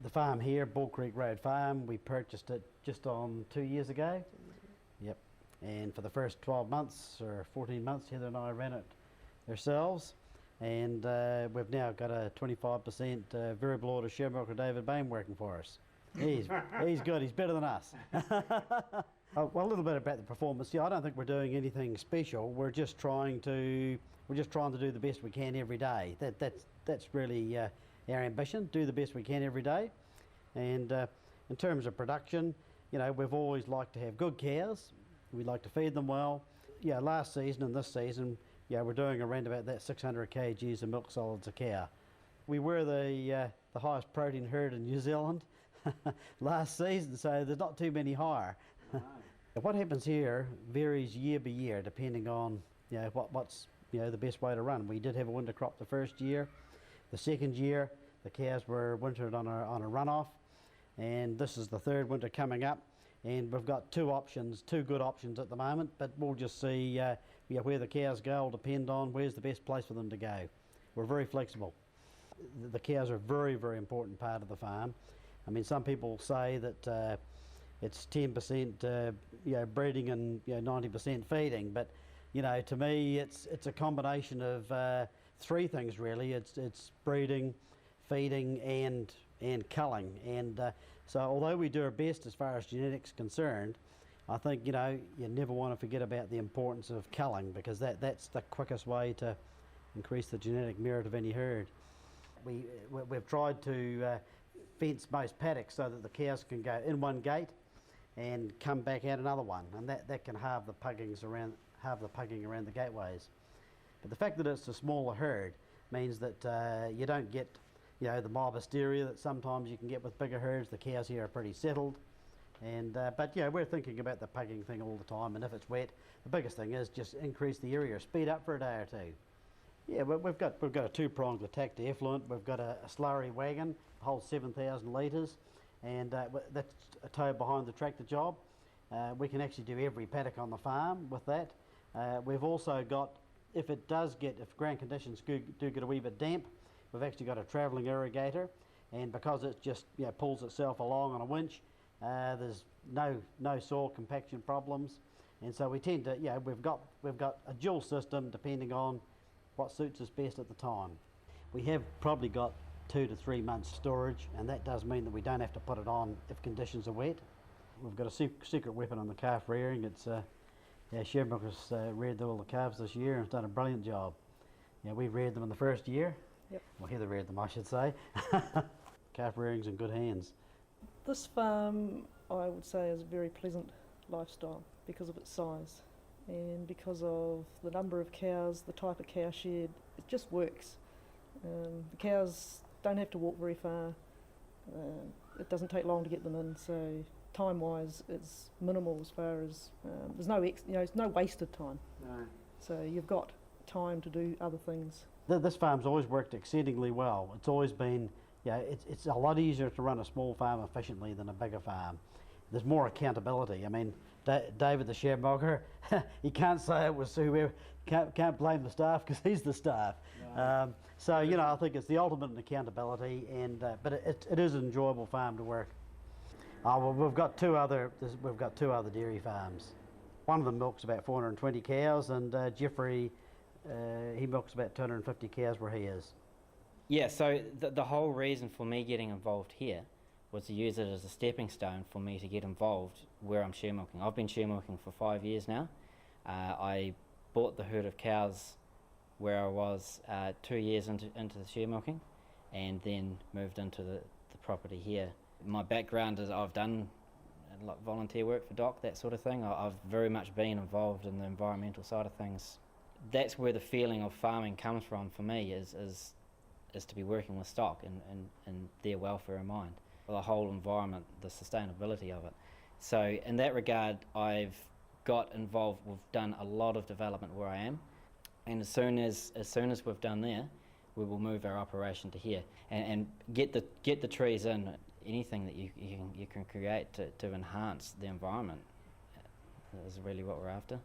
The farm here, Bull Creek Road Farm, we purchased it just on 2 years ago. Yep. And for the first 12 months or 14 months, Heather and I ran it ourselves. And we've now got a 25% variable order share milker David Bain working for us. He's good, he's better than us. Well, a little bit about the performance. Yeah, I don't think we're doing anything special. We're just trying to do the best we can every day. That's really our ambition. Do the best we can every day. And in terms of production, you know, we've always liked to have good cows. We like to feed them well. Yeah, last season and this season, yeah, we're doing around about that 600 kgs of milk solids a cow. We were the highest protein herd in New Zealand last season, so there's not too many higher. What happens here varies year by year, depending on what's the best way to run. We did have a winter crop the first year. The second year, the cows were wintered on a runoff, and this is the third winter coming up. And we've got two good options at the moment, but we'll just see where the cows go. Will depend on where's the best place for them to go. We're very flexible. The cows are a very, very important part of the farm. I mean, some people say that it's 10% breeding and 90% feeding, but to me it's a combination of three things really. It's breeding, feeding and culling, and so although we do our best as far as genetics concerned, I think you never want to forget about the importance of culling, because that's the quickest way to increase the genetic merit of any herd. We've tried to fence most paddocks so that the cows can go in one gate and come back out another one, and that can halve the pugging around the gateways. But the fact that it's a smaller herd means that you don't get the mob hysteria that sometimes you can get with bigger herds. The cows here are pretty settled, and but we're thinking about the pugging thing all the time, and if it's wet, the biggest thing is just increase the area, speed up for a day or two. Yeah, we've got a two-pronged attack to effluent. We've got a slurry wagon, holds 7,000 litres, and that's towed behind the tractor job. We can actually do every paddock on the farm with that. We've also got, if ground conditions do get a wee bit damp, we've actually got a travelling irrigator, and because it just pulls itself along on a winch, there's no soil compaction problems, and so we tend to we've got a dual system depending on what suits us best at the time. We have probably got 2 to 3 months storage, and that does mean that we don't have to put it on if conditions are wet. We've got a secret weapon on the calf rearing. It's Geoffrey's reared all the calves this year and has done a brilliant job. We reared them in the first year. Yep. Well, Heather reared them, I should say. Calf rearing's in good hands. This farm, I would say, is a very pleasant lifestyle because of its size and because of the number of cows, the type of cow shed. It just works. The cows don't have to walk very far. It doesn't take long to get them in, so time-wise it's minimal as far as there's no wasted time. No. So you've got time to do other things. This farm's always worked exceedingly well. It's always been, it's a lot easier to run a small farm efficiently than a bigger farm. There's more accountability. I mean, David the share milker, he can't say it was whoever, can't blame the staff because he's the staff. No. So I think it's the ultimate in accountability, and but it is an enjoyable farm to work. Well, we've got two other dairy farms. One of them milks about 420 cows, and Geoffrey, he milks about 250 cows where he is. Yeah, so the whole reason for me getting involved here was to use it as a stepping stone for me to get involved where I'm share milking. I've been share milking for 5 years now. I bought the herd of cows where I was 2 years into the share milking, and then moved into the property here. My background is I've done volunteer work for DOC, that sort of thing. I've very much been involved in the environmental side of things. That's where the feeling of farming comes from for me, is to be working with stock and their welfare in mind. The whole environment, the sustainability of it. So in that regard, I've got involved. We've done a lot of development where I am, and as soon as we've done there, we will move our operation to here and get the trees in. Anything that you can create to enhance the environment is really what we're after.